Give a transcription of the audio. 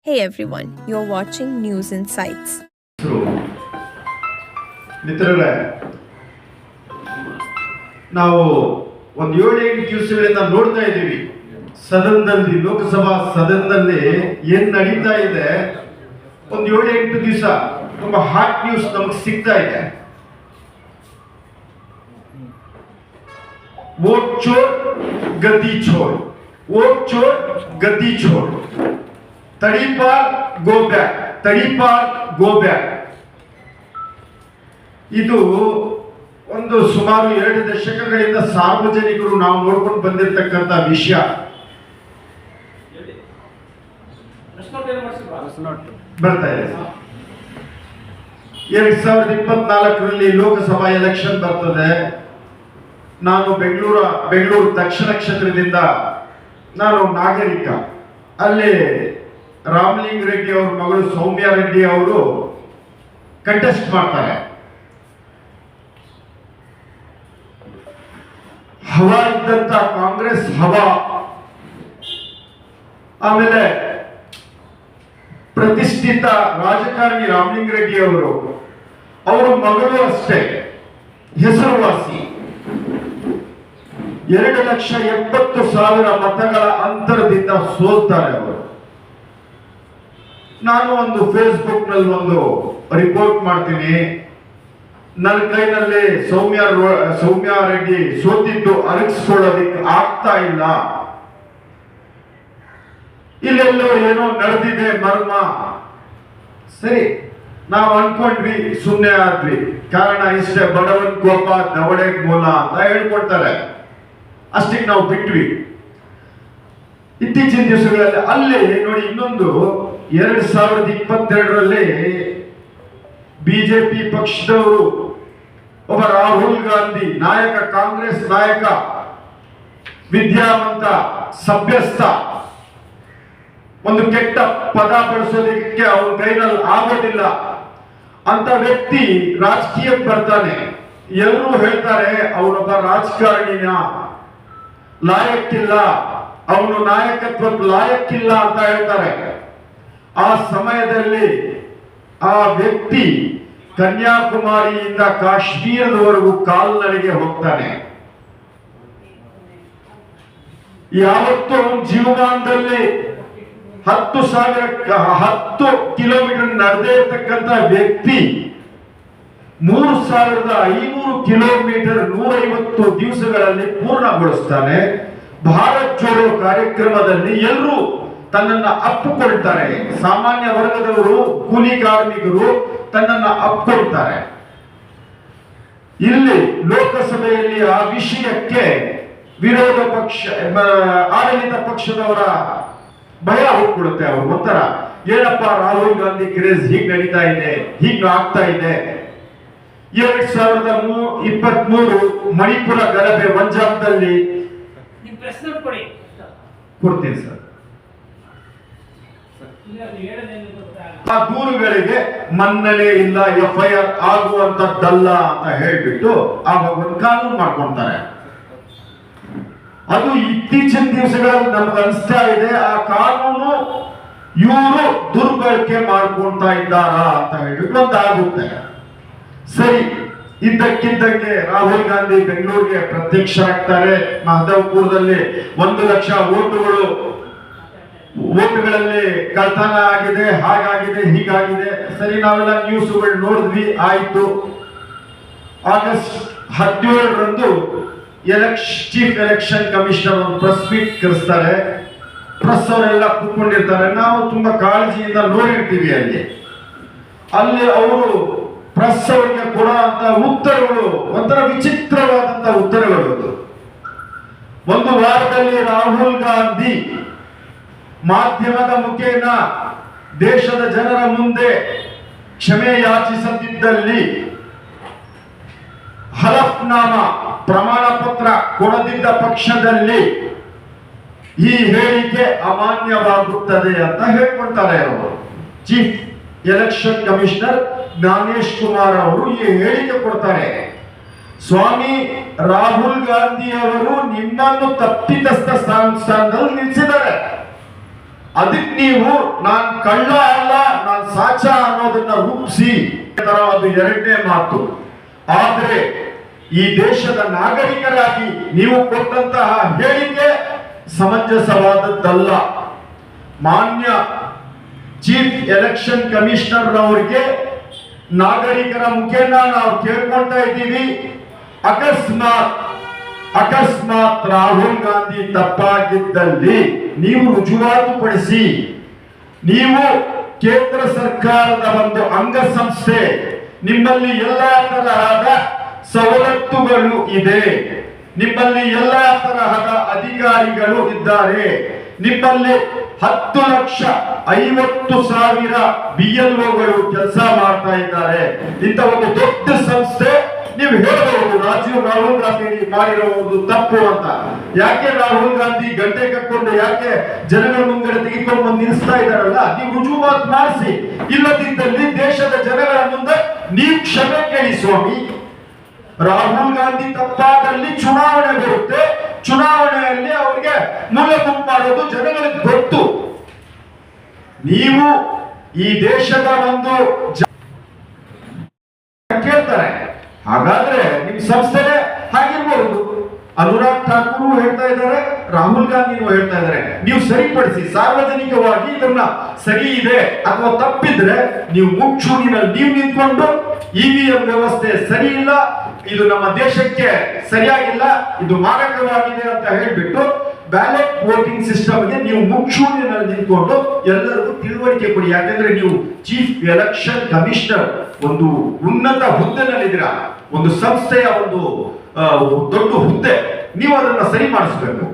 Hey everyone, you're watching News Insights. ಮಿತ್ರರೇ, ನಾವು ಒಂದು 7-8 ದಿವಸಗಳಿಂದ ನೋಡ್ತಾ ಇದ್ದೀವಿ ಸದನದಲ್ಲಿ, ಲೋಕಸಭಾ ಸದನದಲ್ಲಿ ಏನ್ ನಡೀತಾ ಇದೆ. ಒಂದು 7-8 ದಿವಸ ತುಂಬಾ ಹಾಟ್ ನ್ಯೂಸ್ ನಮಗೆ ಸಿಗ್ತಾ ಇದೆ. ವೋಟ್ ಚೋರ್ ಗದ್ದಿ ಚೋರ್, ವೋಟ್ ಚೋರ್ ಗದ್ದಿ ಚೋರ್, ತಡಿಪಾರ್ ಗೋ ಬ್ಯಾಕ್, ತಡಿಪಾರ್ ಗೋ ಬ್ಯಾಕ್. ಇದು ಒಂದು ಸುಮಾರು 2 ದಶಕಗಳಿಂದ ಸಾರ್ವಜನಿಕರು ನಾವು ನೋಡ್ಕೊಂಡು ಬಂದಿರತಕ್ಕಂತ ವಿಷಯ. ಬರ್ತಾ ಇದೆ. 2024ರಲ್ಲಿ ಲೋಕಸಭಾ ಎಲೆಕ್ಷನ್ ಬರ್ತದೆ. ನಾನು ಬೆಂಗಳೂರು ದಕ್ಷಿಣ ಕ್ಷೇತ್ರದಿಂದ ನಾನು ನಾಗರಿಕ. ಅಲ್ಲಿ ರಾಮಲಿಂಗ ರೆಡ್ಡಿ ಅವ್ರ ಮಗಳು ಸೌಮ್ಯ ರೆಡ್ಡಿ ಅವರು ಕಂಟೆಸ್ಟ್ ಮಾಡ್ತಾರೆ. ಹವಾ ಇದ್ದಂತ ಕಾಂಗ್ರೆಸ್ ಹವಾ. ಆಮೇಲೆ ಪ್ರತಿಷ್ಠಿತ ರಾಜಕಾರಣಿ ರಾಮಲಿಂಗ ರೆಡ್ಡಿ ಅವರ ಮಗಳು ಅಷ್ಟೇ ಹೆಸರುವಾಸಿ. 2,70,000 ಮತಗಳ ಅಂತರದಿಂದ ಸೋಲ್ತಾರೆ ಅವರು. ನಾನು ಒಂದು ಫೇಸ್ಬುಕ್ ನಲ್ಲಿ ಒಂದು ರಿಪೋರ್ಟ್ ಮಾಡ್ತೀನಿ. ನನ್ನ ಕೈನಲ್ಲಿ ಸೌಮ್ಯ ರೆಡ್ಡಿ ಸೋತಿದ್ದು ಅರಗಿಸ್ಕೊಳ್ಳೋದಿಕ್ಕೆ ಆಗ್ತಾ ಇಲ್ಲ. ಇಲ್ಲೆಲ್ಲೋ ಏನೋ ನಡೆದಿದೆ ಮರ್ಮ. ಸರಿ, ನಾವು ಅನ್ಕೊಂಡ್ವಿ, ಸುಮ್ಮನೆ ಆದ್ವಿ. ಕಾರಣ ಇಷ್ಟೇ, ಬಡವನ್ ಕೋಪ ದವಡೆ ಮೂಲ ಅಂತ ಹೇಳ್ಕೊಡ್ತಾರೆ. ಅಷ್ಟಕ್ಕೆ ನಾವು ಬಿಟ್ವಿ. ಇತ್ತೀಚಿನ ದಿವಸಗಳಲ್ಲಿ ಅಲ್ಲಿ ನೋಡಿ, ಇನ್ನೊಂದು 2022ರಲ್ಲಿ ಬಿಜೆಪಿ ಪಕ್ಷದವರು ಒಬ್ಬ ರಾಹುಲ್ ಗಾಂಧಿ ನಾಯಕ, ಕಾಂಗ್ರೆಸ್ ನಾಯಕ, ವಿದ್ಯಾವಂತ, ಸಭ್ಯಸ್ಥ, ಒಂದು ಕೆಟ್ಟ ಪದ ಬಳಸೋದಕ್ಕೆ ಅವನ ಕೈನಲ್ಲಿ ಆಗೋದಿಲ್ಲ ಅಂತ ವ್ಯಕ್ತಿ ರಾಜಕೀಯಕ್ಕೆ ಬರ್ತಾನೆ. ಎಲ್ಲರೂ ಹೇಳ್ತಾರೆ ಅವನೊಬ್ಬ ರಾಜಕಾರಣಿನ, ಲಾಯಕ್ಕಿಲ್ಲ, ಅವನು ನಾಯಕತ್ವಕ್ಕೆ ಲಾಯಕ್ಕಿಲ್ಲ ಅಂತ ಹೇಳ್ತಾರೆ. ಆ ಸಮಯದಲ್ಲಿ ಆ ವ್ಯಕ್ತಿ ಕನ್ಯಾಕುಮಾರಿಯಿಂದ ಕಾಶ್ಮೀರದವರೆಗೂ ಕಾಲ್ನಡಿಗೆ ಹೋಗ್ತಾನೆ. ಯಾವತ್ತೂ ಜೀವಮಾನದಲ್ಲಿ 10 ಕಿಲೋಮೀಟರ್ ನಡೆದೇ ಇರ್ತಕ್ಕಂಥ ವ್ಯಕ್ತಿ 3,500 ಕಿಲೋಮೀಟರ್ 150 ದಿವಸಗಳಲ್ಲಿ ಪೂರ್ಣಗೊಳಿಸ್ತಾನೆ. ಭಾರತ್ ಜೋಡೋ ಕಾರ್ಯಕ್ರಮದಲ್ಲಿ ಎಲ್ಲರೂ ತನ್ನನ್ನ ಅಪ್ಪಿಕೊಳ್ತಾರೆ. ಸಾಮಾನ್ಯ ವರ್ಗದವರು, ಕೂಲಿ ಕಾರ್ಮಿಕರು ತನ್ನನ್ನ ಅಪ್ಪಿಕೊಳ್ತಾರೆ. ಇಲ್ಲಿ ಲೋಕಸಭೆಯಲ್ಲಿ ಆ ವಿಷಯಕ್ಕೆ ವಿರೋಧ ಪಕ್ಷ, ಆಡಳಿತ ಪಕ್ಷದವರ ಭಯ ಹುಟ್ಕೊಡುತ್ತೆ. ಅವರು ಒಂಥರ, ಏನಪ್ಪ ರಾಹುಲ್ ಗಾಂಧಿ ಕ್ರೇಜ್ ಹೀಗ್ ನಡೀತಾ ಇದೆ, ಹೀಗ್ ಆಗ್ತಾ ಇದೆ. 2023 ಮಣಿಪುರ ಗಲಭೆ ಪಂಜಾಬ್ನಲ್ಲಿ ಕೊಡ್ತೀನಿ ಸರ್. ಆ ದೂರುಗಳಿಗೆ ಮನ್ನಣೆ ಇಲ್ಲ, FIR ಆಗುವಂತದ್ದಲ್ಲ ಅಂತ ಹೇಳ್ಬಿಟ್ಟು ಆವಾಗ ಒಂದು ಕಾನೂನು ಮಾಡ್ಕೊಂತಾರೆ. ಅದು ಇತ್ತೀಚಿನ ದಿವಸಗಳಲ್ಲಿ ನಮ್ಗೆ ಅನಿಸ್ತಾ ಇದೆ, ಆ ಕಾನೂನು ಇವರು ದುರ್ಬಳಕೆ ಮಾಡ್ಕೊಂತಾ ಇದ್ದಾರಾ ಅಂತ ಹೇಳ್ಬಿಟ್ಟು ಒಂದು ಆಗುತ್ತೆ. ಸರಿ, ಇದ್ದಕ್ಕಿದ್ದಂಗೆ ರಾಹುಲ್ ಗಾಂಧಿ ಬೆಂಗಳೂರಿಗೆ ಪ್ರತ್ಯಕ್ಷರಾಗ್ತಾರೆ. ಮಹದೇವಪುರದಲ್ಲಿ 1,00,000 ಓಟುಗಳಲ್ಲಿ ಕಳ್ತನ ಆಗಿದೆ, ಹಾಗಾಗಿದೆ, ಹೀಗಾಗಿದೆ. ಸರಿ, ನಾವೆಲ್ಲ ನ್ಯೂಸ್ಗಳು ನೋಡಿದ್ವಿ, ಆಯ್ತು. ಆಗಸ್ಟ್ 17ರಂದು ಚೀಫ್ ಎಲೆಕ್ಷನ್ ಕಮಿಷನರ್ ಒಂದು ಪ್ರೆಸ್ ಮೀಟ್ ಕರೆಸ್ತಾರೆ. ಪ್ರೆಸ್ ಅವರೆಲ್ಲ ಕೂತ್ಕೊಂಡಿರ್ತಾರೆ. ನಾವು ತುಂಬಾ ಕಾಳಜಿಯಿಂದ ನೋಡಿರ್ತೀವಿ. ಅಲ್ಲಿ ಅವರು ಪ್ರೆಸ್ ಅವರಿಗೆ ಕೊಡುವಂತ ಉತ್ತರಗಳು ಒಂಥರ ವಿಚಿತ್ರವಾದಂತ ಉತ್ತರಗಳು. ಒಂದು ವಾರದಲ್ಲಿ ರಾಹುಲ್ ಗಾಂಧಿ ಮಾಧ್ಯಮದ ಮುಖೇನ ದೇಶದ ಜನರ ಮುಂದೆ ಕ್ಷಮೆ ಯಾಚಿಸದಿದ್ದಲ್ಲಿ, ಹಲಫ್ನಾಮ ಪ್ರಮಾಣ ಪತ್ರ ಕೊಡದಿದ್ದ ಪಕ್ಷದಲ್ಲಿ ಈ ಹೇಳಿಕೆ ಅಮಾನ್ಯವಾಗುತ್ತದೆ ಅಂತ ಹೇಳ್ಕೊಳ್ತಾರೆ. ಅವರು chief election commissioner Gyanesh Kumar ಅವರು ಈ ಹೇಳಿಕೆ ಕೊಡ್ತಾರೆ. ಸ್ವಾಮಿ ರಾಹುಲ್ ಗಾಂಧಿ ಅವರು ನಿಮ್ಮನ್ನು ತಪ್ಪಿತಸ್ಥ ಸ್ಥಾನದಲ್ಲಿ ನಿಲ್ಲಿಸಿದ್ದಾರೆ. ಅದಕ್ಕೆ ನೀವು ನಾನ್ ಕಳ್ಳ ಅಲ್ಲ ನಾನ್ ಸಾಚ ಅನ್ನೋದನ್ನ ರೂಪಿಸಿ ಅದು ಎರಡನೇ ಮಾತು. ಆದ್ರೆ ಈ ದೇಶದ ನಾಗರಿಕರಾಗಿ ನೀವು ಕೊಟ್ಟಂತಹ ಹೇಳಿಕೆ ಸಮಂಜಸವಾದದ್ದಲ್ಲ. ಮಾನ್ಯ ಚೀಫ್ ಎಲೆಕ್ಷನ್ ಕಮಿಷನರ್ ಅವರಿಗೆ ನಾಗರಿಕರ ಮುಖೇನ ನಾವು ಕೇಳ್ಕೊಳ್ತಾ ಇದ್ದೀವಿ, ಅಕಸ್ಮಾತ್ ರಾಹುಲ್ ಗಾಂಧಿ ತಪ್ಪಾಗಿದ್ದಲ್ಲಿ ನೀವು ರುಜುವಾತುಪಡಿಸಿ. ನೀವು ಕೇಂದ್ರ ಸರ್ಕಾರದ ಒಂದು ಅಂಗಸಂಸ್ಥೆ, ನಿಮ್ಮಲ್ಲಿ ಎಲ್ಲಾ ತರಹದ ಸವಲತ್ತುಗಳು ಇದೆ, ನಿಮ್ಮಲ್ಲಿ ಎಲ್ಲಾ ತರಹದ ಅಧಿಕಾರಿಗಳು ಇದ್ದಾರೆ, ನಿಮ್ಮಲ್ಲಿ 10,50,000 BLOಗಳು ಕೆಲಸ ಮಾಡ್ತಾ ಇದ್ದಾರೆ. ಇಂಥ ಒಂದು ದೊಡ್ಡ ಸಂಸ್ಥೆ ನೀವು ಹೇಳಬಹುದು ರಾಹುಲ್ ಗಾಂಧಿ ಮಾಡಿರೋದು ತಪ್ಪು ಅಂತ. ಯಾಕೆ ರಾಹುಲ್ ಗಾಂಧಿ ಗಂಟೆ ಕಟ್ಕೊಂಡು ಯಾಕೆ ಜನಗಳ ಮುಂಗಡೆ ತೆಗೆದುಕೊಂಡು ಬಂದು ನಿಲ್ಲಿಸ್ತಾ ಇದ್ದಾರಲ್ಲ, ನೀವು ರುಜುವಾತು ಮಾಡಿಸಿ. ಇಲ್ಲದಿದ್ದಲ್ಲಿ ದೇಶದ ಜನಗಳ ಮುಂದೆ ನೀವು ಕ್ಷಮೆ ಕೇಳಿ ಸ್ವಾಮಿ. ರಾಹುಲ್ ಗಾಂಧಿ ತಪ್ಪಾದಲ್ಲಿ ಚುನಾವಣೆ ಬರುತ್ತೆ, ಚುನಾವಣೆಯಲ್ಲಿ ಅವರಿಗೆ ಮೂಲಭೂತ ಮಾಡೋದು ಜನಗಳಿಗೆ ಗೊತ್ತು. ನೀವು ಈ ದೇಶದ ಒಂದು ಕೇಳ್ತಾರೆ, ಹಾಗಾದ್ರೆ ನಿಮ್ ಸಂಸ್ಥೆನೇ ಹಾಗಿರ್ಬಹುದು. ಅನುರಾಗ್ ಠಾಕೂರ್ ಹೇಳ್ತಾ ಇದ್ದಾರೆ, ರಾಹುಲ್ ಗಾಂಧಿನೂ ಹೇಳ್ತಾ ಇದ್ದಾರೆ. ನೀವು ಸರಿಪಡಿಸಿ, ಸಾರ್ವಜನಿಕವಾಗಿ ಇದನ್ನ ಸರಿ ಇದೆ ಅಥವಾ ತಪ್ಪಿದ್ರೆ ನೀವು ಮುಚ್ಚೂಣಿನಲ್ಲಿ ನೀವು ನಿಂತ್ಕೊಂಡು EVM ವ್ಯವಸ್ಥೆ ಸರಿ ಇಲ್ಲ, ಇದು ನಮ್ಮ ದೇಶಕ್ಕೆ ಸರಿಯಾಗಿಲ್ಲ, ಇದು ಮಾರಕವಾಗಿದೆ ಅಂತ ಹೇಳ್ಬಿಟ್ಟು ಬ್ಯಾಲೆಟ್ ವೋಟಿಂಗ್ ಸಿಸ್ಟಮ್ಗೆ ನೀವು ಮುಚ್ಚೂಣಿನಲ್ಲಿ ನಿಂತ್ಕೊಂಡು ಎಲ್ಲರಿಗೂ ತಿಳುವಳಿಕೆ ಕೊಡಿ. ಯಾಕಂದ್ರೆ ನೀವು ಚೀಫ್ ಎಲೆಕ್ಷನ್ ಕಮಿಷನರ್, ಒಂದು ಉನ್ನತ ಹುದ್ದೆನಲ್ಲಿದ್ದೀರಾ, ಒಂದು ಸಂಸ್ಥೆಯ ಒಂದು ದೊಡ್ಡ ಹುದ್ದೆ, ನೀವು ಅದನ್ನ ಸರಿ ಮಾಡಿಸ್ಬೇಕು.